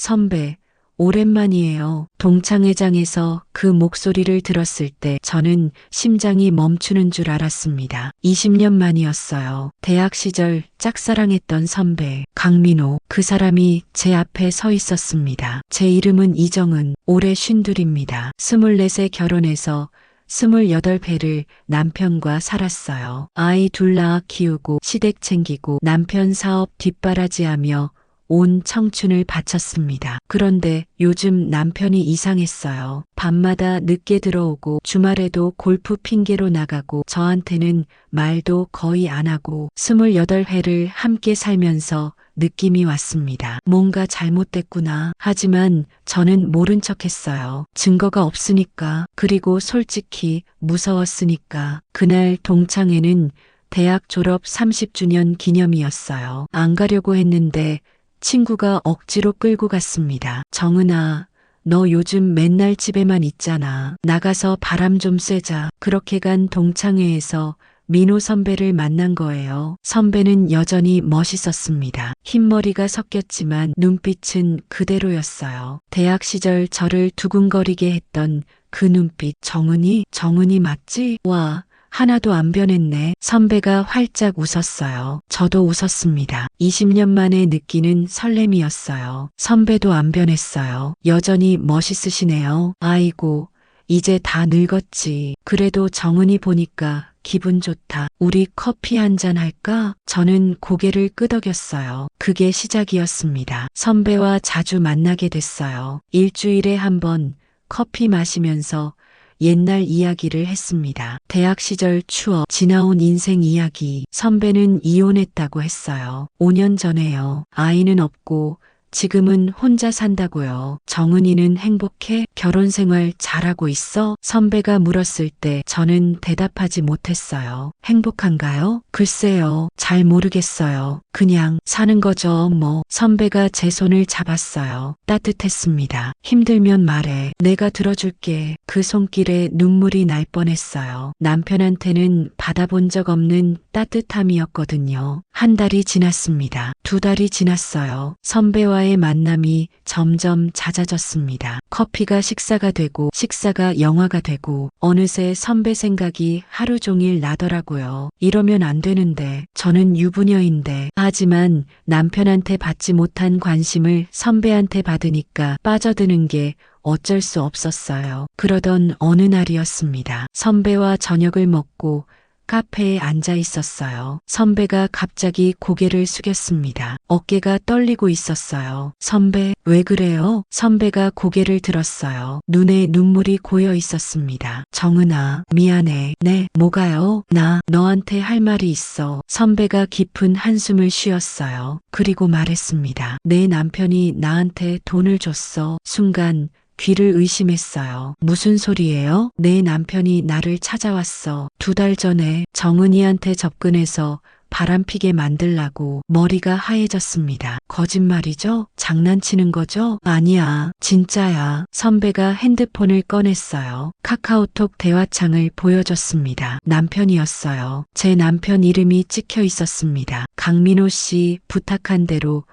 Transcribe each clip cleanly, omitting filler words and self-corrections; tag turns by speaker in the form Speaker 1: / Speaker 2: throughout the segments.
Speaker 1: 선배, 오랜만이에요. 동창회장에서 그 목소리를 들었을 때 저는 심장이 멈추는 줄 알았습니다. 20년 만이었어요. 대학 시절 짝사랑했던 선배, 강민호. 그 사람이 제 앞에 서 있었습니다. 제 이름은 이정은, 올해 52입니다. 24세 결혼해서 28회를 남편과 살았어요. 아이 둘 낳아 키우고 시댁 챙기고 남편 사업 뒷바라지하며 온 청춘을 바쳤습니다. 그런데 요즘 남편이 이상했어요. 밤마다 늦게 들어오고 주말에도 골프 핑계로 나가고 저한테는 말도 거의 안 하고 28회를 함께 살면서 느낌이 왔습니다. 뭔가 잘못됐구나. 하지만 저는 모른 척했어요. 증거가 없으니까. 그리고 솔직히 무서웠으니까. 그날 동창회는 대학 졸업 30주년 기념이었어요. 안 가려고 했는데 친구가 억지로 끌고 갔습니다. 정은아, 너 요즘 맨날 집에만 있잖아. 나가서 바람 좀 쐬자. 그렇게 간 동창회에서 민호 선배를 만난 거예요. 선배는 여전히 멋있었습니다. 흰머리가 섞였지만 눈빛은 그대로였어요. 대학 시절 저를 두근거리게 했던 그 눈빛. 정은이 맞지? 와. 하나도 안 변했네. 선배가 활짝 웃었어요. 저도 웃었습니다. 20년 만에 느끼는 설렘이었어요. 선배도 안 변했어요. 여전히 멋있으시네요. 아이고, 이제 다 늙었지. 그래도 정은이 보니까 기분 좋다. 우리 커피 한잔 할까? 저는 고개를 끄덕였어요. 그게 시작이었습니다. 선배와 자주 만나게 됐어요. 일주일에 한 번 커피 마시면서 옛날 이야기를 했습니다. 대학 시절 추억, 지나온 인생 이야기. 선배는 이혼했다고 했어요. 5년 전에요. 아이는 없고 지금은 혼자 산다고요. 정은이는 행복해? 결혼 생활 잘하고 있어? 선배가 물었을 때 저는 대답하지 못했어요. 행복한가요? 글쎄요. 잘 모르겠어요. 그냥 사는 거죠, 뭐. 선배가 제 손을 잡았어요. 따뜻했습니다. 힘들면 말해. 내가 들어줄게. 그 손길에 눈물이 날 뻔했어요. 남편한테는 받아본 적 없는 따뜻함이었거든요. 한 달이 지났습니다. 2달이 지났어요. 선배와의 만남이 점점 잦아졌습니다. 커피가 식사가 되고 식사가 영화가 되고 어느새 선배 생각이 하루 종일 나더라고요. 이러면 안 되는데 저는 유부녀인데. 하지만 남편한테 받지 못한 관심을 선배한테 받으니까 빠져드는 게 어쩔 수 없었어요. 그러던 어느 날이었습니다. 선배와 저녁을 먹고 카페에 앉아 있었어요. 선배가 갑자기 고개를 숙였습니다. 어깨가 떨리고 있었어요. 선배, 왜 그래요? 선배가 고개를 들었어요. 눈에 눈물이 고여 있었습니다. 정은아, 미안해. 네, 뭐가요? 나 너한테 할 말이 있어. 선배가 깊은 한숨을 쉬었어요. 그리고 말했습니다. 내 남편이 나한테 돈을 줬어. 순간 귀를 의심했어요. 무슨 소리예요? 내 남편이 나를 찾아왔어. 2달 전에 정은이한테 접근해서 바람피게 만들라고. 머리가 하얘졌습니다. 거짓말이죠? 장난치는 거죠? 아니야. 진짜야. 선배가 핸드폰을 꺼냈어요. 카카오톡 대화창을 보여줬습니다. 남편이었어요. 제 남편 이름이 찍혀 있었습니다. 강민호 씨 부탁한 대로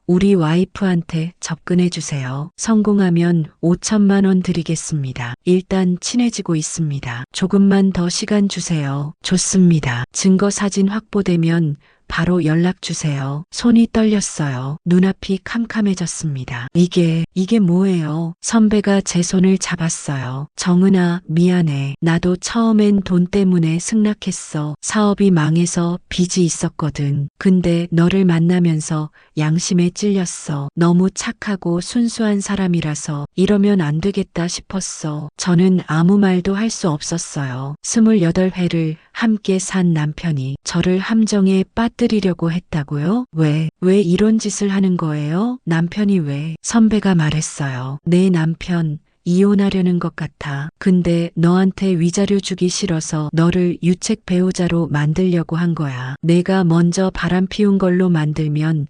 Speaker 1: 우리 와이프한테 접근해 주세요. 성공하면 5천만 원 드리겠습니다. 일단 친해지고 있습니다. 조금만 더 시간 주세요. 좋습니다. 증거 사진 확보되면 바로 연락 주세요. 손이 떨렸어요. 눈앞이 캄캄해졌습니다. 이게 뭐예요? 선배가 제 손을 잡았어요. 정은아, 미안해. 나도 처음엔 돈 때문에 승낙했어. 사업이 망해서 빚이 있었거든. 근데 너를 만나면서 양심에 찔렸어. 너무 착하고 순수한 사람이라서 이러면 안 되겠다 싶었어. 저는 아무 말도 할 수 없었어요. 28회를 함께 산 남편이 저를 함정에 빠뜨리려고 했다고요? 왜 이런 짓을 하는 거예요? 남편이 왜? 선배가 말했어요. 내 남편 이혼하려는 것 같아. 근데 너한테 위자료 주기 싫어서 너를 유책 배우자로 만들려고 한 거야. 내가 먼저 바람 피운 걸로 만들면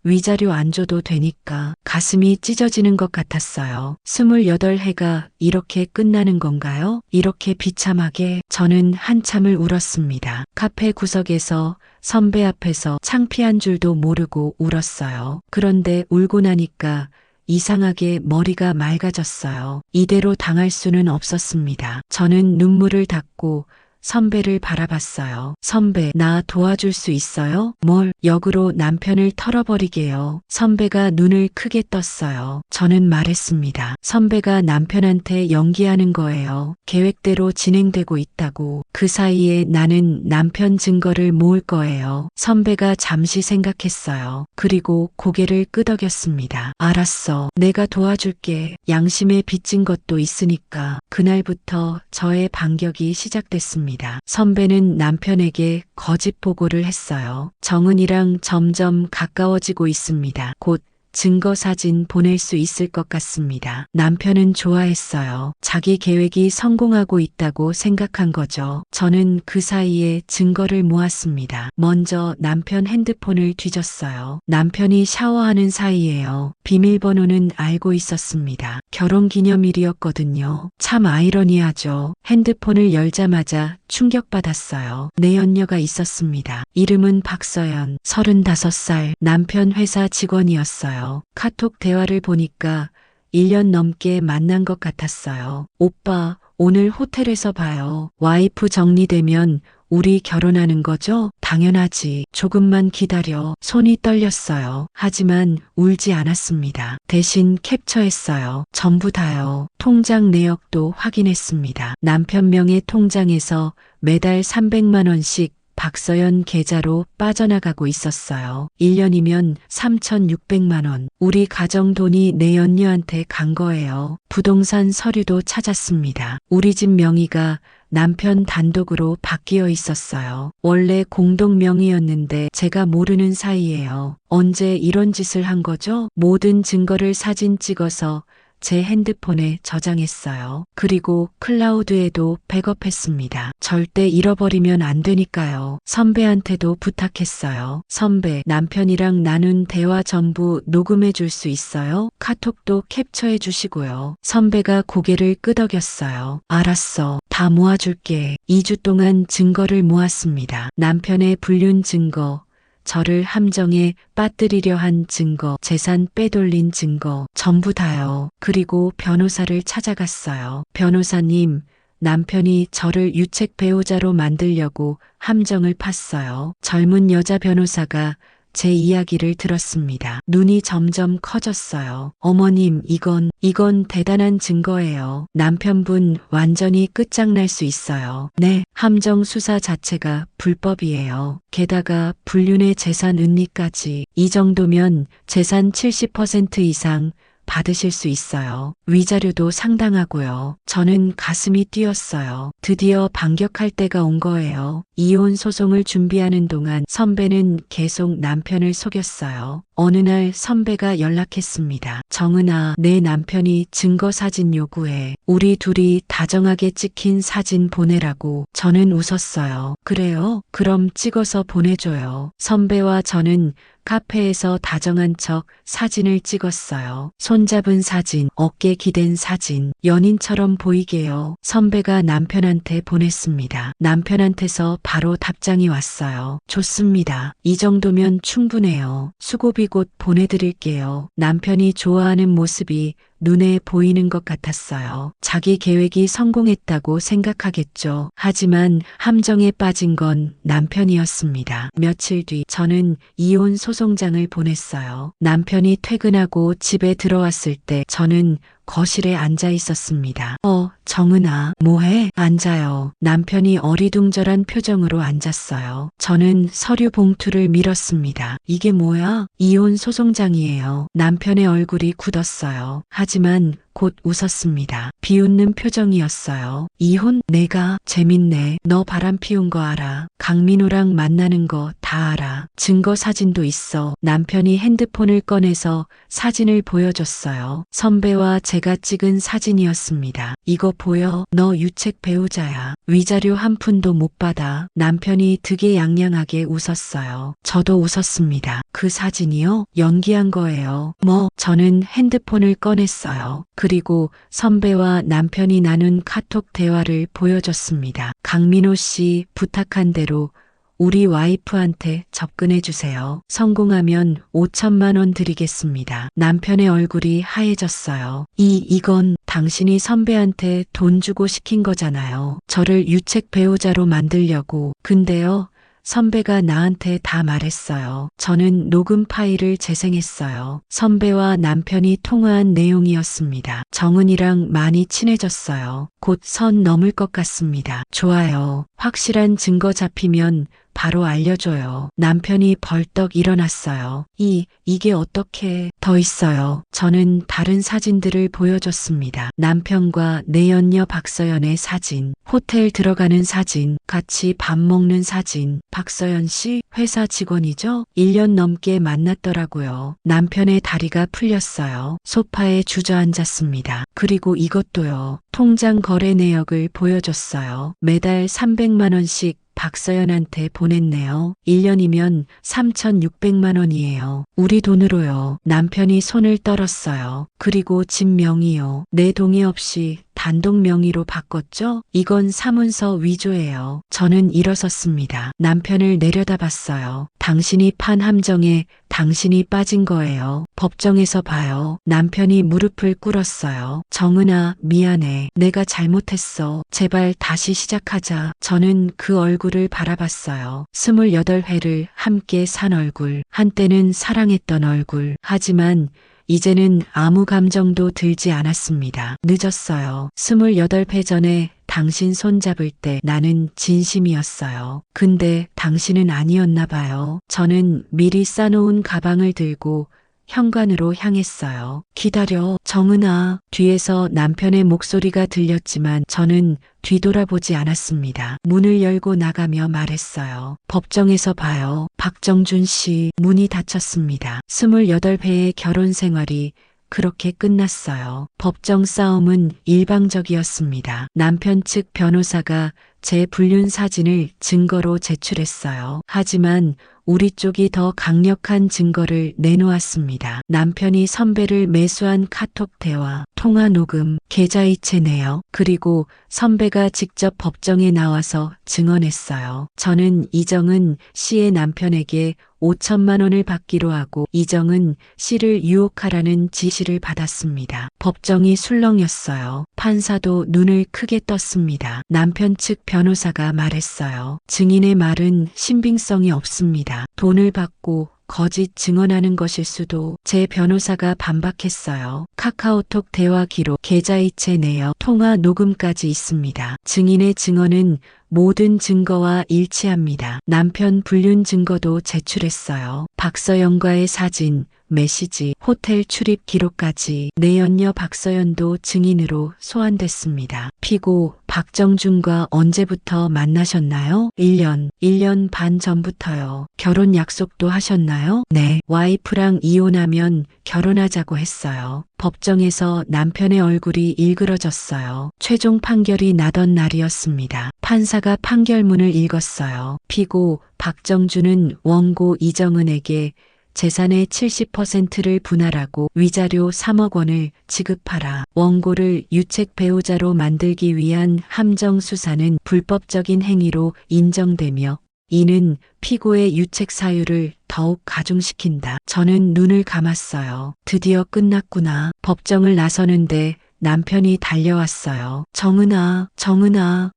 Speaker 1: 위자료 안 줘도 되니까. 가슴이 찢어지는 것 같았어요. 28회가 이렇게 끝나는 건가요? 이렇게 비참하게. 저는 한참을 울었습니다. 카페 구석에서 선배 앞에서 창피한 줄도 모르고 울었어요. 그런데 울고 나니까 이상하게 머리가 맑아졌어요. 이대로 당할 수는 없었습니다. 저는 눈물을 닦고 선배를 바라봤어요. 선배, 나 도와줄 수 있어요? 뭘? 역으로 남편을 털어버리게요. 선배가 눈을 크게 떴어요. 저는 말했습니다. 선배가 남편한테 연기하는 거예요. 계획대로 진행되고 있다고. 그 사이에 나는 남편 증거를 모을 거예요. 선배가 잠시 생각했어요. 그리고 고개를 끄덕였습니다. 알았어. 내가 도와줄게. 양심에 빚진 것도 있으니까. 그날부터 저의 반격이 시작됐습니다. 선배는 남편에게 거짓 보고를 했어요. 정은이랑 점점 가까워지고 있습니다. 곧 증거 사진 보낼 수 있을 것 같습니다. 남편은 좋아했어요. 자기 계획이 성공하고 있다고 생각한 거죠. 저는 그 사이에 증거를 모았습니다. 먼저 남편 핸드폰을 뒤졌어요. 남편이 샤워하는 사이에요. 비밀번호는 알고 있었습니다. 결혼기념일이었거든요. 참 아이러니하죠. 핸드폰을 열자마자 충격받았어요. 내연녀가 있었습니다. 이름은 박서연, 35살, 남편 회사 직원이었어요. 카톡 대화를 보니까 1년 넘게 만난 것 같았어요. 오빠, 오늘 호텔에서 봐요. 와이프 정리되면 우리 결혼하는 거죠? 당연하지. 조금만 기다려. 손이 떨렸어요. 하지만 울지 않았습니다. 대신 캡처했어요. 전부 다요. 통장 내역도 확인했습니다. 남편 명의 통장에서 매달 300만 원씩 박서연 계좌로 빠져나가고 있었어요. 1년이면 3,600만 원. 우리 가정 돈이 내 연녀한테 간 거예요. 부동산 서류도 찾았습니다. 우리 집 명의가 남편 단독으로 바뀌어 있었어요. 원래 공동 명의였는데 제가 모르는 사이예요. 언제 이런 짓을 한 거죠? 모든 증거를 사진 찍어서 제 핸드폰에 저장했어요. 그리고 클라우드에도 백업했습니다. 절대 잃어버리면 안 되니까요. 선배한테도 부탁했어요. 선배, 남편이랑 나눈 대화 전부 녹음해 줄 수 있어요? 카톡도 캡처해 주시고요. 선배가 고개를 끄덕였어요. 알았어. 다 모아줄게. 2주 동안 증거를 모았습니다. 남편의 불륜 증거, 저를 함정에 빠뜨리려 한 증거, 재산 빼돌린 증거, 전부 다요. 그리고 변호사를 찾아갔어요. 변호사님, 남편이 저를 유책 배우자로 만들려고 함정을 팠어요. 젊은 여자 변호사가 제 이야기를 들었습니다. 눈이 점점 커졌어요. 어머님, 이건 대단한 증거예요. 남편분 완전히 끝장날 수 있어요. 네, 함정 수사 자체가 불법이에요. 게다가 불륜의 재산 은닉까지. 이 정도면 재산 70% 이상 받으실 수 있어요. 위자료도 상당하고요. 저는 가슴이 뛰었어요. 드디어 반격할 때가 온 거예요. 이혼 소송을 준비하는 동안 선배는 계속 남편을 속였어요. 어느 날 선배가 연락했습니다. 정은아, 내 남편이 증거 사진 요구해. 우리 둘이 다정하게 찍힌 사진 보내라고. 저는 웃었어요. 그래요? 그럼 찍어서 보내줘요. 선배와 저는 카페에서 다정한 척 사진을 찍었어요. 손잡은 사진, 어깨 기댄 사진, 연인처럼 보이게요. 선배가 남편한테 보냈습니다. 남편한테서 바로 답장이 왔어요. 좋습니다. 이 정도면 충분해요. 수고비 곧 보내드릴게요. 남편이 좋아하는 모습이 눈에 보이는 것 같았어요. 자기 계획이 성공했다고 생각하겠죠. 하지만 함정에 빠진 건 남편이었습니다. 며칠 뒤 저는 이혼 소송장을 보냈어요. 남편이 퇴근하고 집에 들어왔을 때 저는 거실에 앉아 있었습니다. 정은아, 뭐해? 앉아요. 남편이 어리둥절한 표정으로 앉았어요. 저는 서류 봉투를 밀었습니다. 이게 뭐야? 이혼 소송장이에요. 남편의 얼굴이 굳었어요. 하지만 곧 웃었습니다. 비웃는 표정이었어요. 이혼? 내가? 재밌네. 너 바람 피운 거 알아. 강민호랑 만나는 거 다 알아. 증거 사진도 있어. 남편이 핸드폰을 꺼내서 사진을 보여줬어요. 선배와 제가 찍은 사진이었습니다. 이거 보여? 너 유책 배우자야. 위자료 한 푼도 못 받아. 남편이 득이양양하게 웃었어요. 저도 웃었습니다. 그 사진이요? 연기한 거예요. 저는 핸드폰을 꺼냈어요. 그리고 선배와 남편이 나눈 카톡 대화를 보여줬습니다. 강민호 씨 부탁한 대로 우리 와이프한테 접근해 주세요. 성공하면 5천만 원 드리겠습니다. 남편의 얼굴이 하얘졌어요. 이건 당신이 선배한테 돈 주고 시킨 거잖아요. 저를 유책 배우자로 만들려고. 근데요, 선배가 나한테 다 말했어요. 저는 녹음 파일을 재생했어요. 선배와 남편이 통화한 내용이었습니다. 정은이랑 많이 친해졌어요. 곧 선 넘을 것 같습니다. 좋아요. 확실한 증거 잡히면 바로 알려줘요. 남편이 벌떡 일어났어요. 이게 어떻게 더 있어요? 저는 다른 사진들을 보여줬습니다. 남편과 내연녀 박서연의 사진, 호텔 들어가는 사진, 같이 밥 먹는 사진. 박서연 씨 회사 직원이죠? 1년 넘게 만났더라고요. 남편의 다리가 풀렸어요. 소파에 주저앉았습니다. 그리고 이것도요. 통장 거래 내역을 보여줬어요. 매달 300만 원씩 박서연한테 보냈네요. 1년이면 3,600만 원이에요. 우리 돈으로요. 남편이 손을 떨었어요. 그리고 집 명의요. 내 동의 없이 단독 명의로 바꿨죠? 이건 사문서 위조예요. 저는 일어섰습니다. 남편을 내려다봤어요. 당신이 판 함정에 당신이 빠진 거예요. 법정에서 봐요. 남편이 무릎을 꿇었어요. 정은아, 미안해. 내가 잘못했어. 제발 다시 시작하자. 저는 그 얼굴을 바라봤어요. 28회를 함께 산 얼굴. 한때는 사랑했던 얼굴. 하지만 이제는 아무 감정도 들지 않았습니다. 늦었어요. 28회 전에 당신 손잡을 때 나는 진심이었어요. 근데 당신은 아니었나 봐요. 저는 미리 싸놓은 가방을 들고 현관으로 향했어요. 기다려, 정은아. 뒤에서 남편의 목소리가 들렸지만 저는 뒤돌아보지 않았습니다. 문을 열고 나가며 말했어요. 법정에서 봐요. 박정준 씨. 문이 닫혔습니다. 28회의 결혼 생활이 그렇게 끝났어요. 법정 싸움은 일방적이었습니다. 남편 측 변호사가 제 불륜 사진을 증거로 제출했어요. 하지만 우리 쪽이 더 강력한 증거를 내놓았습니다. 남편이 선배를 매수한 카톡 대화, 통화 녹음, 계좌이체 내역, 그리고 선배가 직접 법정에 나와서 증언했어요. 저는 이정은 씨의 남편에게 5천만 원을 받기로 하고 이정은 씨를 유혹하라는 지시를 받았습니다. 법정이 술렁였어요. 판사도 눈을 크게 떴습니다. 남편 측 변호사가 말했어요. 증인의 말은 신빙성이 없습니다. 돈을 받고 거짓 증언하는 것일 수도. 제 변호사가 반박했어요. 카카오톡 대화 기록, 계좌이체 내역, 통화 녹음까지 있습니다. 증인의 증언은 모든 증거와 일치합니다. 남편 불륜 증거도 제출했어요. 박서연과의 사진, 메시지, 호텔 출입 기록까지. 내연녀 박서연도 증인으로 소환됐습니다. 피고 박정준과 언제부터 만나셨나요? 1년 반 전부터요. 결혼 약속도 하셨나요? 네. 와이프랑 이혼하면 결혼하자고 했어요. 법정에서 남편의 얼굴이 일그러졌어요. 최종 판결이 나던 날이었습니다. 판사가 판결문을 읽었어요. 피고 박정준은 원고 이정은에게 재산의 70%를 분할하고 위자료 3억 원을 지급하라. 원고를 유책 배우자로 만들기 위한 함정 수사는 불법적인 행위로 인정되며 이는 피고의 유책 사유를 더욱 가중시킨다. 저는 눈을 감았어요. 드디어 끝났구나. 법정을 나서는데 남편이 달려왔어요. 정은아.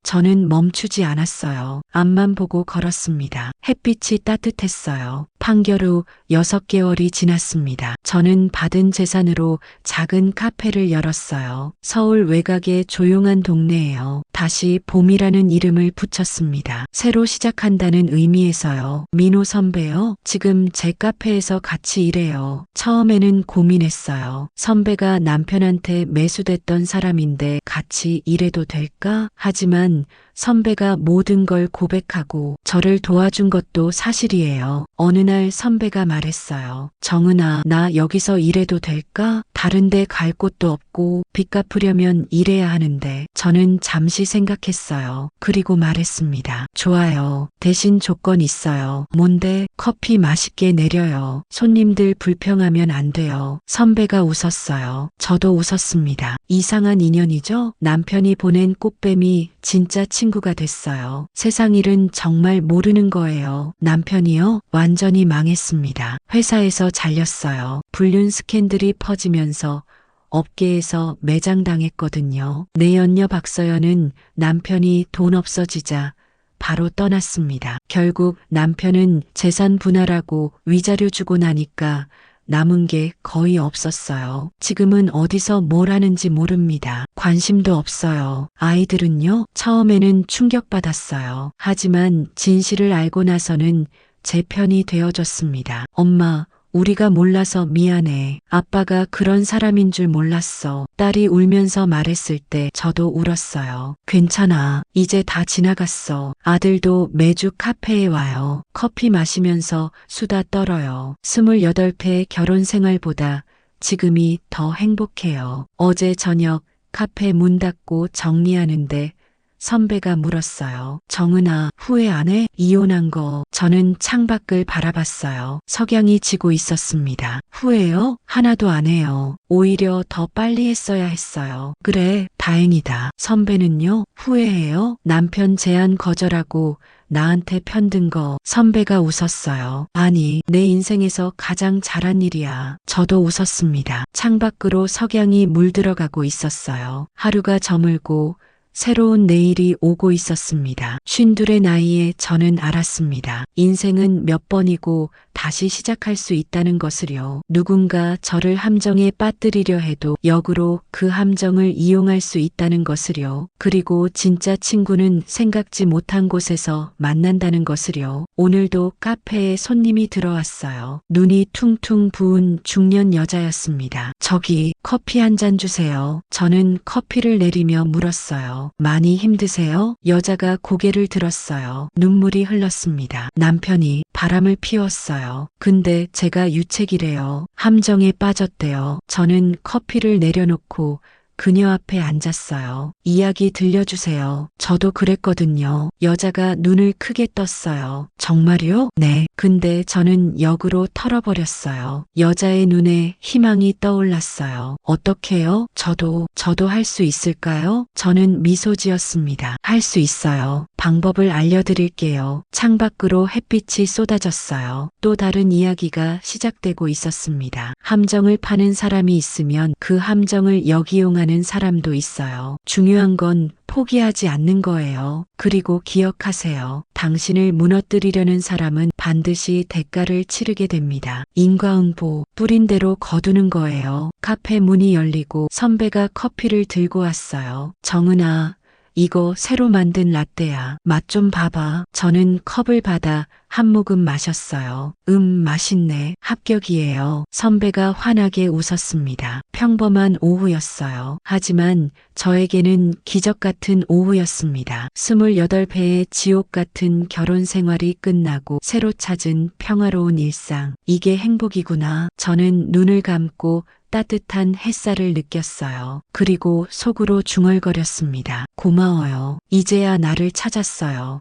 Speaker 1: 저는 멈추지 않았어요. 앞만 보고 걸었습니다. 햇빛이 따뜻했어요. 판결 후 6개월이 지났습니다. 저는 받은 재산으로 작은 카페를 열었어요. 서울 외곽의 조용한 동네예요. 다시 봄이라는 이름을 붙였습니다. 새로 시작한다는 의미에서요. 민호 선배요. 지금 제 카페에서 같이 일해요. 처음에는 고민했어요. 선배가 남편한테 매수됐던 사람인데 같이 일해도 될까? 하지만 선배가 모든 걸 고백하고 저를 도와준 것도 사실이에요. 어느 날 선배가 말했어요. 정은아, 나 여기서 일해도 될까? 다른데 갈 곳도 없고 빚 갚으려면 일해야 하는데 저는 잠시 생각했어요. 그리고 말했습니다. 좋아요. 대신 조건 있어요. 뭔데? 커피 맛있게 내려요. 손님들 불평하면 안 돼요. 선배가 웃었어요. 저도 웃었습니다. 이상한 인연이죠? 남편이 보낸 꽃뱀이 진짜 친구가 됐어요. 세상 일은 정말 모르는 거예요. 남편이요? 완전히 망했습니다. 회사에서 잘렸어요. 불륜 스캔들이 퍼지면서 업계에서 매장당했거든요. 내연녀 박서연은 남편이 돈 없어지자 바로 떠났습니다. 결국 남편은 재산 분할하고 위자료 주고 나니까 남은 게 거의 없었어요. 지금은 어디서 뭘 하는지 모릅니다. 관심도 없어요. 아이들은요? 처음에는 충격받았어요. 하지만 진실을 알고 나서는 제 편이 되어줬습니다. 엄마, 우리가 몰라서 미안해. 아빠가 그런 사람인 줄 몰랐어. 딸이 울면서 말했을 때 저도 울었어요. 괜찮아. 이제 다 지나갔어. 아들도 매주 카페에 와요. 커피 마시면서 수다 떨어요. 28회 결혼 생활보다 지금이 더 행복해요. 어제 저녁 카페 문 닫고 정리하는데 선배가 물었어요. 정은아, 후회 안 해? 이혼한 거. 저는 창밖을 바라봤어요. 석양이 지고 있었습니다. 후회요? 하나도 안 해요. 오히려 더 빨리 했어야 했어요. 그래, 다행이다. 선배는요? 후회해요? 남편 제안 거절하고 나한테 편든 거. 선배가 웃었어요. 아니, 내 인생에서 가장 잘한 일이야. 저도 웃었습니다. 창밖으로 석양이 물들어가고 있었어요. 하루가 저물고 새로운 내일이 오고 있었습니다. 52의 나이에 저는 알았습니다. 인생은 몇 번이고 다시 시작할 수 있다는 것을요. 누군가 저를 함정에 빠뜨리려 해도 역으로 그 함정을 이용할 수 있다는 것을요. 그리고 진짜 친구는 생각지 못한 곳에서 만난다는 것을요. 오늘도 카페에 손님이 들어왔어요. 눈이 퉁퉁 부은 중년 여자였습니다. 저기 커피 한 잔 주세요. 저는 커피를 내리며 물었어요. 많이 힘드세요? 여자가 고개를 들었어요. 눈물이 흘렀습니다. 남편이 바람을 피웠어요. 근데 제가 유책이래요. 함정에 빠졌대요. 저는 커피를 내려놓고 그녀 앞에 앉았어요. 이야기 들려주세요. 저도 그랬거든요. 여자가 눈을 크게 떴어요. 정말요? 네. 근데 저는 역으로 털어버렸어요. 여자의 눈에 희망이 떠올랐어요. 어떻게요? 저도 할 수 있을까요? 저는 미소 지었습니다. 할 수 있어요. 방법을 알려드릴게요. 창밖으로 햇빛이 쏟아졌어요. 또 다른 이야기가 시작되고 있었습니다. 함정을 파는 사람이 있으면 그 함정을 역이용하는 사람도 있어요. 중요한 건 포기하지 않는 거예요. 그리고 기억하세요. 당신을 무너뜨리려는 사람은 반드시 대가를 치르게 됩니다. 인과응보, 뿌린 대로 거두는 거예요. 카페 문이 열리고 선배가 커피를 들고 왔어요. 정은아, 이거 새로 만든 라떼야. 맛 좀 봐봐. 저는 컵을 받아 한 모금 마셨어요. 맛있네. 합격이에요. 선배가 환하게 웃었습니다. 평범한 오후였어요. 하지만 저에게는 기적 같은 오후였습니다. 28회의 지옥 같은 결혼 생활이 끝나고 새로 찾은 평화로운 일상. 이게 행복이구나. 저는 눈을 감고 따뜻한 햇살을 느꼈어요. 그리고 속으로 중얼거렸습니다. 고마워요. 이제야 나를 찾았어요.